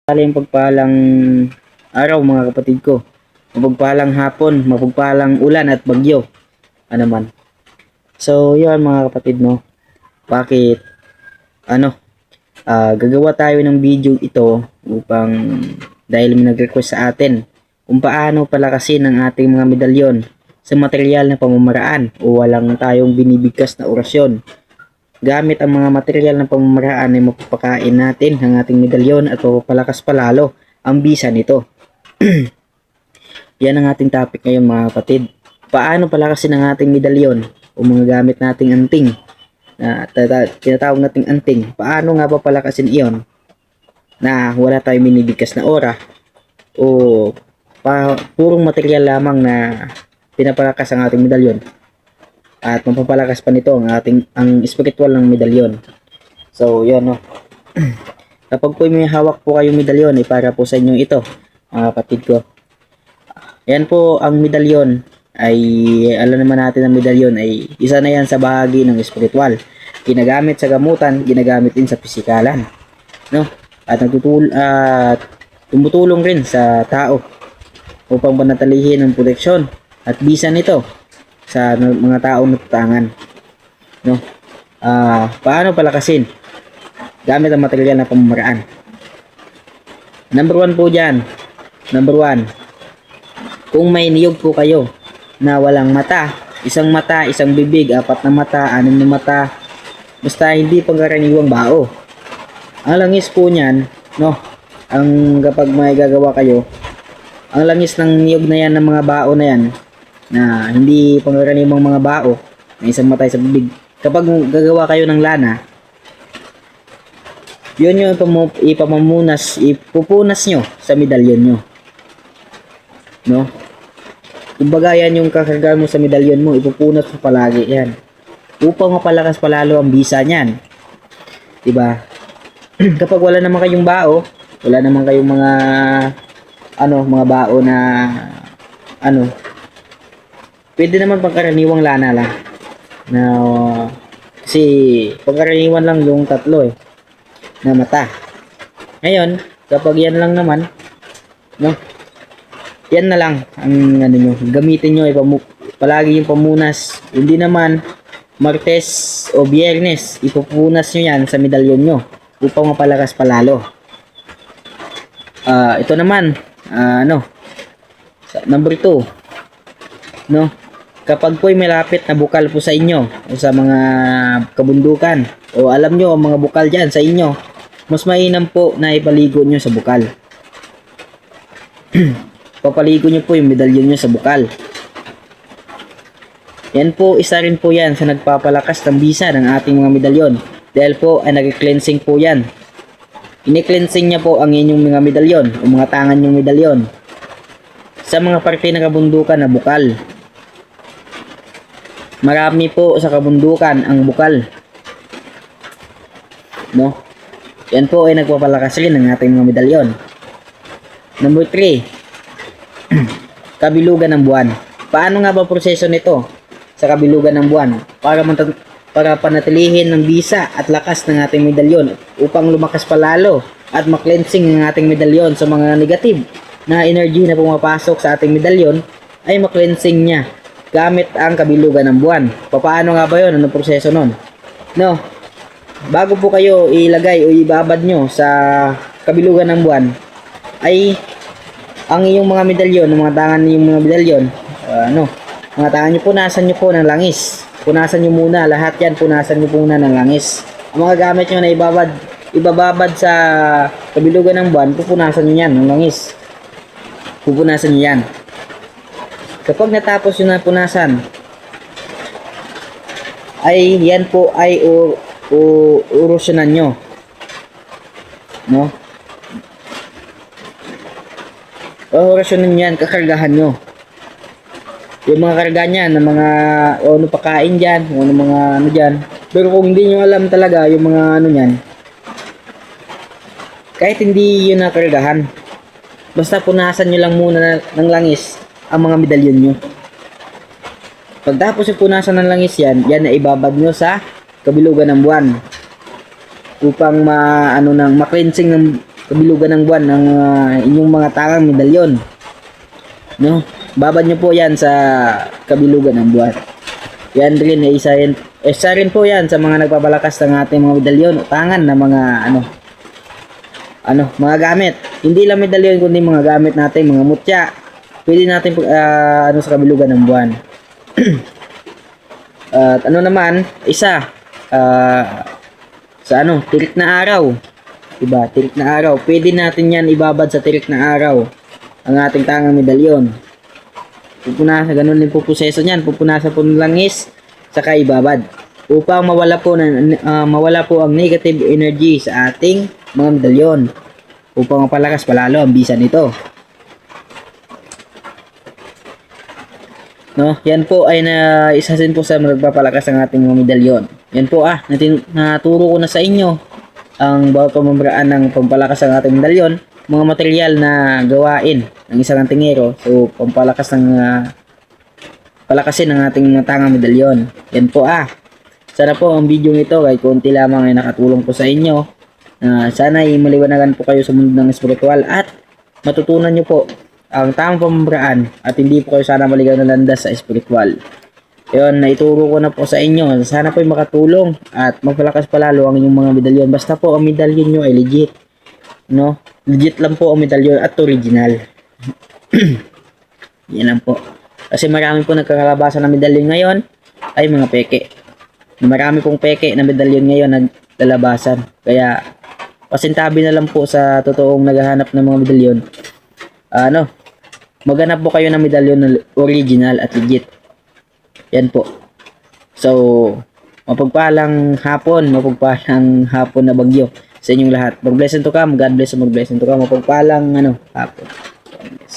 Yung pagpalang araw mga kapatid ko. Mapagpalang hapon, mapagpalang ulan at bagyo. Ano man. So, yun mga kapatid no. Bakit gagawa tayo ng video ito upang dahil may nag-request sa atin kung paano palakasin ang ating mga medalyon sa material na pamamaraan o walang tayong binibigkas na orasyon. Gamit ang mga material ng pamamaraan ay mapapakain natin ang ating medalyon at mapapalakas palalo ang bisa nito. Yan ang ating topic ngayon mga kapatid. Paano palakasin ang ating medalyon o mga gamit nating anting na tinatawag nating anting. Paano nga ba palakasin iyon na wala tayong binibigkas na aura o purong material lamang na pinapalakas ang ating medalyon. At mapapalakas pa nito ang spiritual ng medalyon. So, yun no. Kapag po may hawak po kayong medalyon, ay para po sa inyo ito, mga kapatid ko. Yan po ang medalyon ay, alam naman natin ang medalyon ay isa na yan sa bahagi ng spiritual. Ginagamit sa gamutan, ginagamit din sa pisikalan. No? At tumutulong rin sa tao upang panatilihin ang proteksyon at bisa nito sa mga taong natutangan. No? Paano palakasin? Gamit ang material na pamamaraan. Number 1 po dyan. Number 1. Kung may niyog po kayo na walang mata, isang bibig, 4 na mata, 6 na mata, basta hindi pangkaraniwang bao. Ang langis po niyan, no? Kapag may gagawa kayo, ang langis ng niyog na yan ng mga bao na yan, na hindi pangkaraniwang mga bao na isang matay sa bibig, kapag gagawa kayo ng lana, yun yung ipupunas nyo sa medalyon nyo, no? Kumbaga yan yung kakarga mo sa medalyon mo, ipupunas mo palagi yan upang mapalakas palalo ang bisa niyan, diba? Kapag wala naman kayong bao, wala naman kayong mga mga bao na pwede naman pangkaraniwang lana lang. Na kasi pangkaraniwan lang yung 3 na mata. Ngayon, kapag yan lang naman, no? Yan na lang ang nyo, gamitin nyo palagi yung pamunas. Hindi naman Martes o Biyernes, ipupunas nyo yan sa medalyon nyo upang mapalakas palalo. Ito naman, number 2, no? Kapag po'y malapit na bukal po sa inyo o sa mga kabundukan o alam nyo ang mga bukal dyan sa inyo, mas mainam po na ipaligo nyo sa bukal. Papaligo nyo po yung medalyon nyo sa bukal. Yan po, isa rin po yan sa nagpapalakas ng bisa ng ating mga medalyon dahil po ay nag-cleansing po yan. Ini-cleansing niya po ang inyong mga medalyon o mga tangan yung medalyon sa mga parte ng kabundukan na bukal. Marami po sa kabundukan ang bukal, no? Yan po ay nagpapalakas rin ng ating mga medalyon. Number 3, kabilugan ng buwan. Paano nga ba proseso nito sa kabilugan ng buwan? Para panatilihin ng bisa at lakas ng ating medalyon upang lumakas palalo at makleansing ng ating medalyon sa mga negative na energy na pumapasok sa ating medalyon, ay makleansing niya gamit ang kabilugan ng buwan. Paano nga ba yun? Anong proseso nun? No, bago po kayo ilagay o ibabad nyo sa kabilugan ng buwan, ay ang iyong mga medalyon, ang mga tangan niyong mga medalyon, mga tangan nyo, punasan nyo po ng langis. Punasan nyo muna, lahat yan, punasan nyo muna ng langis. Ang mga gamit nyo na ibababad sa kabilugan ng buwan, pupunasan nyo yan ng langis. Pupunasan nyo yan. Kapag natapos yun na punasan, ay yan po ay urusyonan nyo, no? Orasyonan nyo yan, kakargahan nyo yung mga karga niyan ng mga pakain dyan, mga dyan. Pero kung hindi nyo alam talaga yung mga niyan, kahit hindi yun nakargahan, basta punasan nyo lang muna ng langis ang mga medalyon nyo. Pagtapos yung punasan ng langis yan na ibabad nyo sa kabilugan ng buwan upang ma-cleansing ng kabilugan ng buwan ng inyong mga tangang medalyon. No? Babad nyo po yan sa kabilugan ng buwan. Yan rin ay isa rin po yan sa mga nagpapalakas ng ating mga medalyon o tangan na mga mga gamit. Hindi lang medalyon kundi mga gamit natin, mga mutya. Pwede natin sa kabilugan ng buwan. At naman, isa sa tirik na araw. Diba? Tirik na araw. Pwede natin yan ibabad sa tirik na araw ang ating tangang medalyon. Ganun din po proseso niyan. Pupunasan po ng langis saka ibabad upang mawala po ang negative energy sa ating mga medalyon upang mapalakas palalo ang bisa nito. No, yan po ay isa din po sa magpapalakas ng ating mga medalyon. Yan po naturo ko na sa inyo ang bawat pamamaraan ng pampalakas ng ating medalyon, mga material na gawain ng isang antingero. So, pampalakas ng palakasin ng ating tangang medalyon. Yan po Sana po ang video nito kahit konti lamang ay nakatulong po sa inyo. Sana ay maliwanagan po kayo sa mundo ng espiritual at matutunan nyo po ang tamang pamamaraan at hindi po kayo sana maligaw na landas sa espiritual. Yun, naituro ko na po sa inyo. Sana po ay makatulong at magpalakas palalo ang inyong mga medalyon. Basta po ang medalyon nyo ay legit. No? Legit lang po ang medalyon at original. Yan lang po. Kasi marami po nagkakalabasan ng medalyon ngayon ay mga peke. Marami pong peke na medalyon ngayon naglalabasan. Kaya pasintabi na lang po sa totoong naghahanap ng mga medalyon. Maghanap po kayo ng medalyon na original at legit. Yan po. So, mapagpalang hapon na bagyo sa inyong lahat. Mag-bless and to come. God bless and mag-bless and to come. Mapagpalang hapon. God bless.